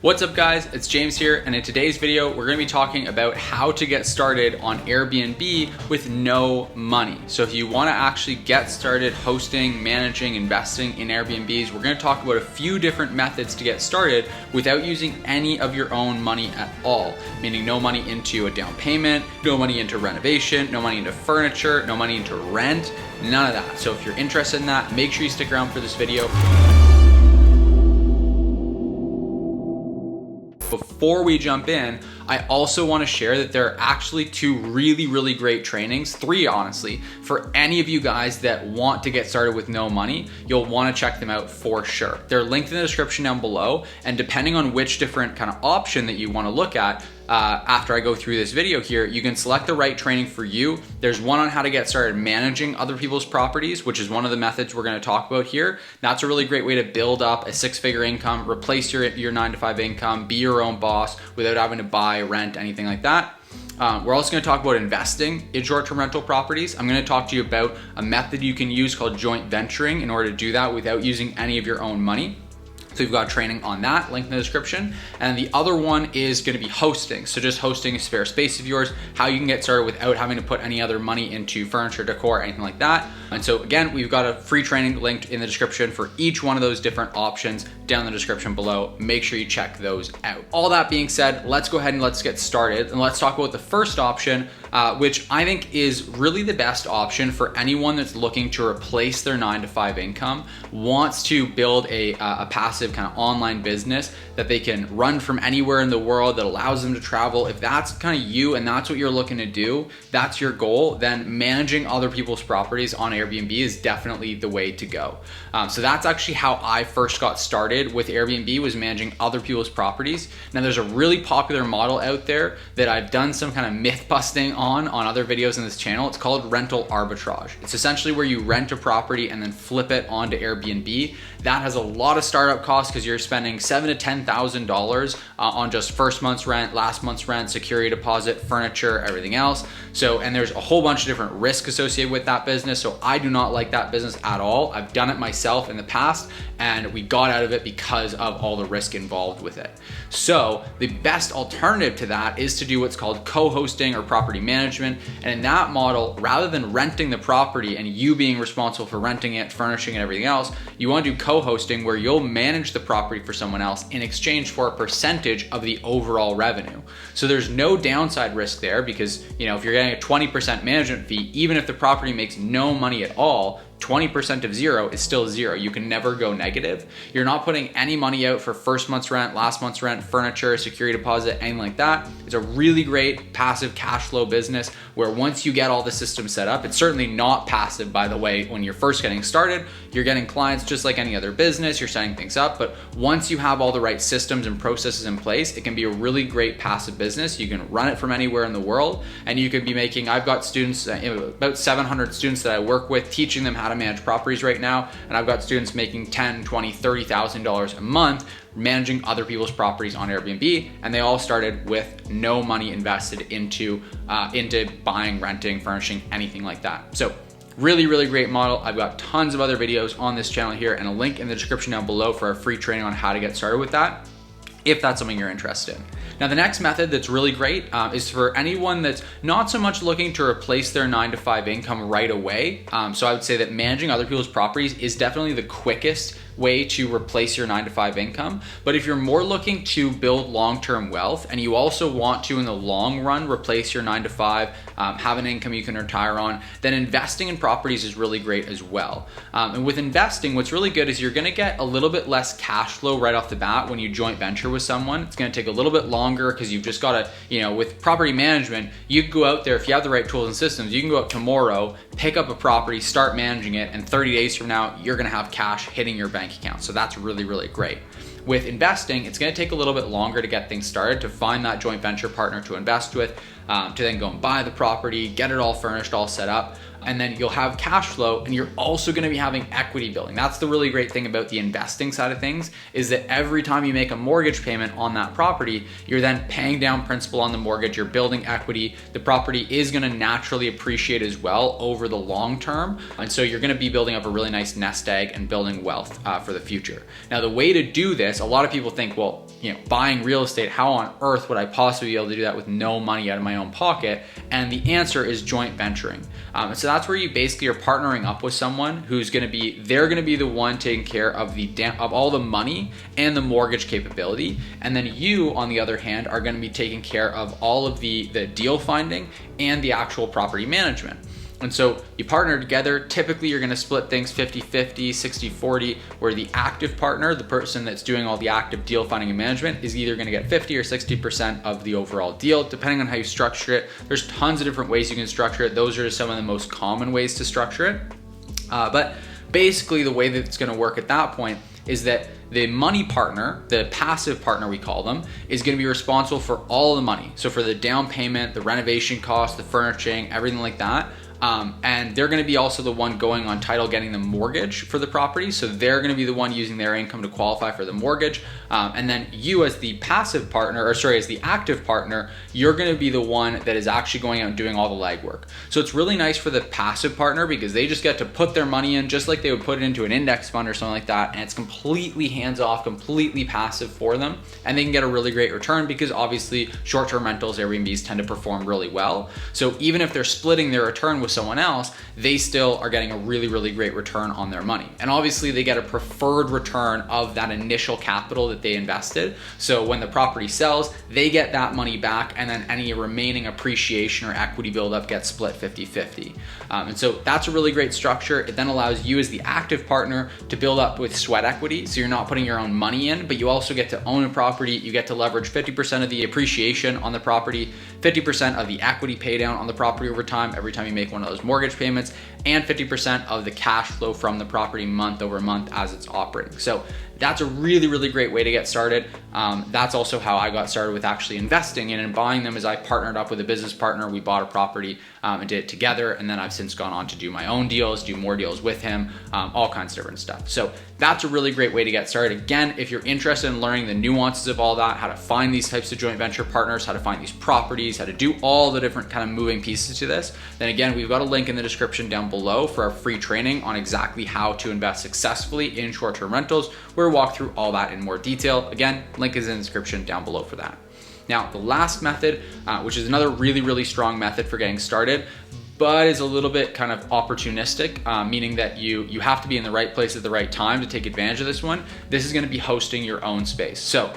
What's up guys, it's James here, and in today's video we're going to be talking about how to get started on Airbnb with no money. So if you want to actually get started hosting, managing, investing in Airbnbs, we're going to talk about a few different methods to get started without using any of your own money at all, meaning no money into a down payment, no money into renovation, no money into furniture, no money into rent, none of that. So if you're interested in that, make sure you stick around for this video. Before we jump in, I also want to share that there are actually two really great trainings, three honestly, for any of you guys that want to get started with no money. You'll want to check them out for sure. They're linked in the description down below, and depending on which different kind of option that you want to look at, after I go through this video here, you can select the right training for you. There's one on how to get started managing other people's properties, which is one of the methods we're going to talk about here. That's a really great way to build up a six-figure income, replace your 9-to-5 income, be your own boss without having to buy, rent, anything like that. We're also going to talk about investing in short-term rental properties. I'm going to talk to you about a method you can use called joint venturing in order to do that without using any of your own money. So we've got training on that, linked in the description. And the other one is gonna be hosting. So just hosting a spare space of yours, how you can get started without having to put any other money into furniture, decor, anything like that. And so again, we've got a free training linked in the description for each one of those different options down in the description below. Make sure you check those out. All that being said, let's go ahead and let's get started. And let's talk about the first option, which I think is really the best option for anyone that's looking to replace their 9-to-5 income, wants to build a passive kind of online business that they can run from anywhere in the world that allows them to travel. If that's kind of you and that's what you're looking to do, that's your goal, then managing other people's properties on Airbnb is definitely the way to go. So that's actually how I first got started with Airbnb, was managing other people's properties. Now there's a really popular model out there that I've done some kind of myth busting on other videos in this channel. It's called rental arbitrage. It's essentially where you rent a property and then flip it onto Airbnb. That has a lot of startup costs because you're spending $7,000 to $10,000 on just first month's rent, last month's rent, security deposit, furniture, everything else. So, and there's a whole bunch of different risks associated with that business. So I do not like that business at all. I've done it myself in the past and we got out of it because of all the risk involved with it. So the best alternative to that is to do what's called co-hosting or property management. And in that model, rather than renting the property and you being responsible for renting it, furnishing it, everything else, you want to do co-hosting where you'll manage the property for someone else in exchange for a percentage of the overall revenue. So there's no downside risk there because, you know, if you're getting a 20% management fee, even if the property makes no money at all, 20% of zero is still zero. You can never go negative. You're not putting any money out for first month's rent, last month's rent, furniture, security deposit, anything like that. It's a really great passive cash flow business where once you get all the systems set up, it's certainly not passive, by the way, when you're first getting started. You're getting clients just like any other business, you're setting things up, but once you have all the right systems and processes in place, it can be a really great passive business. You can run it from anywhere in the world, and you could be making, I've got students, about 700 students that I work with, teaching them how to manage properties right now, and I've got students making $10,000, $20,000, $30,000 a month managing other people's properties on Airbnb, and they all started with no money invested into buying, renting, furnishing, anything like that. So really great model. I've got tons of other videos on this channel here and a link in the description down below for a free training on how to get started with that, if that's something you're interested in. Now, the next method that's really great is for anyone that's not so much looking to replace their 9-to-5 income right away. So I would say that managing other people's properties is definitely the quickest way to replace your 9-to-5 income. But if you're more looking to build long-term wealth and you also want to, in the long run, replace your 9-to-5, have an income you can retire on, then investing in properties is really great as well. And with investing, what's really good is you're gonna get a little bit less cash flow right off the bat when you joint venture with someone. It's gonna take a little bit longer because you've just gotta, with property management, you can go out there, if you have the right tools and systems, you can go out tomorrow, pick up a property, start managing it, and 30 days from now, you're gonna have cash hitting your bank account. So that's really great. With investing, it's gonna take a little bit longer to get things started, to find that joint venture partner to invest with, to then go and buy the property, get it all furnished, all set up. and then you'll have cash flow, and you're also gonna be having equity building. That's the really great thing about the investing side of things, is that every time you make a mortgage payment on that property, you're then paying down principal on the mortgage, you're building equity. The property is gonna naturally appreciate as well over the long term. And so you're gonna be building up a really nice nest egg and building wealth for the future. Now, the way to do this, a lot of people think, well, buying real estate, how on earth would I possibly be able to do that with no money out of my own pocket? And the answer is joint venturing. So that's where you basically are partnering up with someone who's they're gonna be the one taking care of all the money and the mortgage capability. And then you, on the other hand, are gonna be taking care of all of the deal finding and the actual property management. And so you partner together. Typically, you're gonna split things 50-50, 60-40, where the active partner, the person that's doing all the active deal finding and management, is either gonna get 50 or 60% of the overall deal, depending on how you structure it. There's tons of different ways you can structure it. Those are just some of the most common ways to structure it. But basically, the way that it's gonna work at that point is that the money partner, the passive partner we call them, is gonna be responsible for all the money. So for the down payment, the renovation costs, the furnishing, everything like that. And they're gonna be also the one going on title, getting the mortgage for the property. So they're gonna be the one using their income to qualify for the mortgage. And then you, as the passive partner, as the active partner, you're gonna be the one that is actually going out and doing all the legwork. So it's really nice for the passive partner because they just get to put their money in just like they would put it into an index fund or something like that. And it's completely hands-off, completely passive for them. And they can get a really great return because obviously short-term rentals, Airbnbs, tend to perform really well. So even if they're splitting their return with someone else, they still are getting a really, really great return on their money. And obviously they get a preferred return of that initial capital that they invested. So when the property sells, they get that money back, and then any remaining appreciation or equity buildup gets split 50-50. And so that's a really great structure. It then allows you as the active partner to build up with sweat equity. So you're not putting your own money in, but you also get to own a property. You get to leverage 50% of the appreciation on the property, 50% of the equity pay down on the property over time, every time you make one of those mortgage payments, and 50% of the cash flow from the property month over month as it's operating. So that's a really, really great way to get started. That's also how I got started with actually investing in and buying them, as I partnered up with a business partner. We bought a property and did it together. And then I've since gone on to do my own deals, do more deals with him, all kinds of different stuff. So that's a really great way to get started. Again, if you're interested in learning the nuances of all that, how to find these types of joint venture partners, how to find these properties, how to do all the different kind of moving pieces to this, then again, we've got a link in the description down below for our free training on exactly how to invest successfully in short-term rentals, where we walk through all that in more detail. Again, link is in the description down below for that. Now, the last method, which is another really, really strong method for getting started, but is a little bit kind of opportunistic, meaning that you have to be in the right place at the right time to take advantage of this one. This is gonna be hosting your own space. So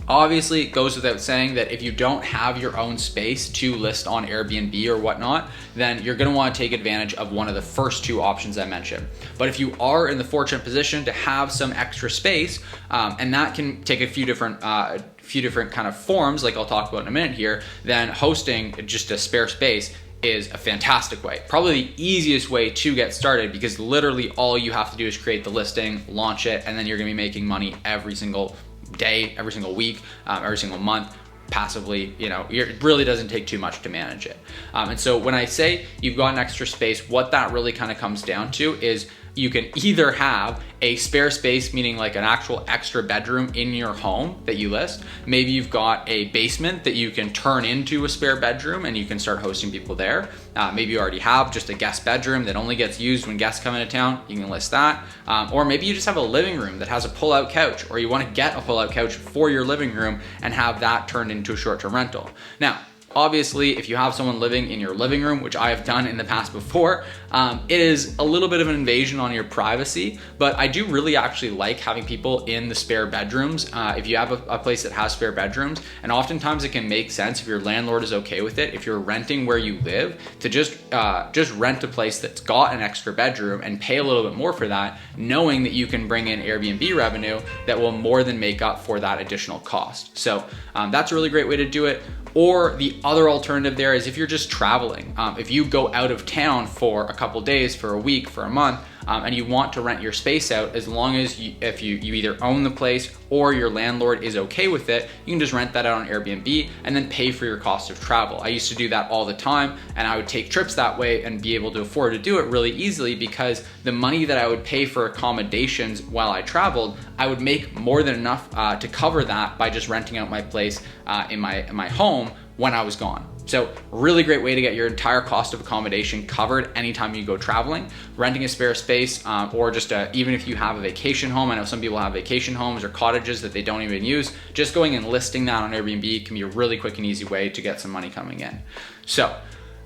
obviously, it goes without saying that if you don't have your own space to list on Airbnb or whatnot, then you're gonna wanna take advantage of one of the first two options I mentioned. But if you are in the fortunate position to have some extra space, and that can take a few different kind of forms, like I'll talk about in a minute here, then hosting just a spare space is a fantastic way. Probably the easiest way to get started, because literally all you have to do is create the listing, launch it, and then you're gonna be making money every single day, every single week, every single month, passively. It really doesn't take too much to manage it. And so when I say you've got an extra space, what that really kind of comes down to is you can either have a spare space, meaning like an actual extra bedroom in your home that you list. Maybe you've got a basement that you can turn into a spare bedroom and you can start hosting people there. Maybe you already have just a guest bedroom that only gets used when guests come into town. You can list that. Or maybe you just have a living room that has a pull-out couch, or you want to get a pull-out couch for your living room and have that turned into a short-term rental. Now, obviously, if you have someone living in your living room, which I have done in the past before, it is a little bit of an invasion on your privacy, but I do really actually like having people in the spare bedrooms. If you have a place that has spare bedrooms, and oftentimes it can make sense if your landlord is okay with it, if you're renting where you live, to just rent a place that's got an extra bedroom and pay a little bit more for that, knowing that you can bring in Airbnb revenue that will more than make up for that additional cost. So that's a really great way to do it. Or the other alternative there is if you're just traveling. If you go out of town for a couple days, for a week, for a month, and you want to rent your space out, as long as if you either own the place or your landlord is okay with it, you can just rent that out on Airbnb and then pay for your cost of travel. I used to do that all the time, and I would take trips that way and be able to afford to do it really easily, because the money that I would pay for accommodations while I traveled, I would make more than enough to cover that by just renting out my place in my home when I was gone. So really great way to get your entire cost of accommodation covered anytime you go traveling. Renting a spare space, or just even if you have a vacation home. I know some people have vacation homes or cottages that they don't even use. Just going and listing that on Airbnb can be a really quick and easy way to get some money coming in. So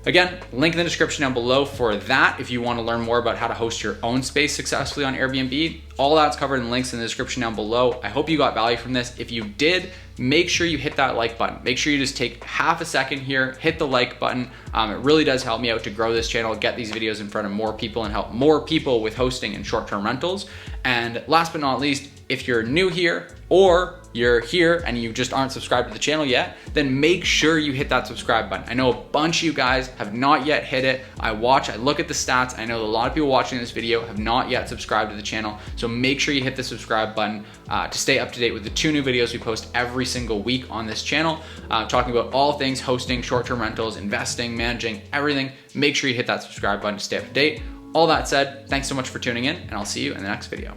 again, link in the description down below for that if you want to learn more about how to host your own space successfully on Airbnb. All that's covered in links in the description down below. I hope you got value from this. If you did, make sure you hit that like button. Make sure you just take half a second here, hit the like button. It really does help me out to grow this channel, get these videos in front of more people, and help more people with hosting and short-term rentals. And last but not least, if you're new here or you're here and you just aren't subscribed to the channel yet, then make sure you hit that subscribe button. I know a bunch of you guys have not yet hit it. I look at the stats. I know a lot of people watching this video have not yet subscribed to the channel. So make sure you hit the subscribe button to stay up to date with the 2 new videos we post every single week on this channel, talking about all things hosting, short-term rentals, investing, managing, everything. Make sure you hit that subscribe button to stay up to date. All that said, thanks so much for tuning in, and I'll see you in the next video.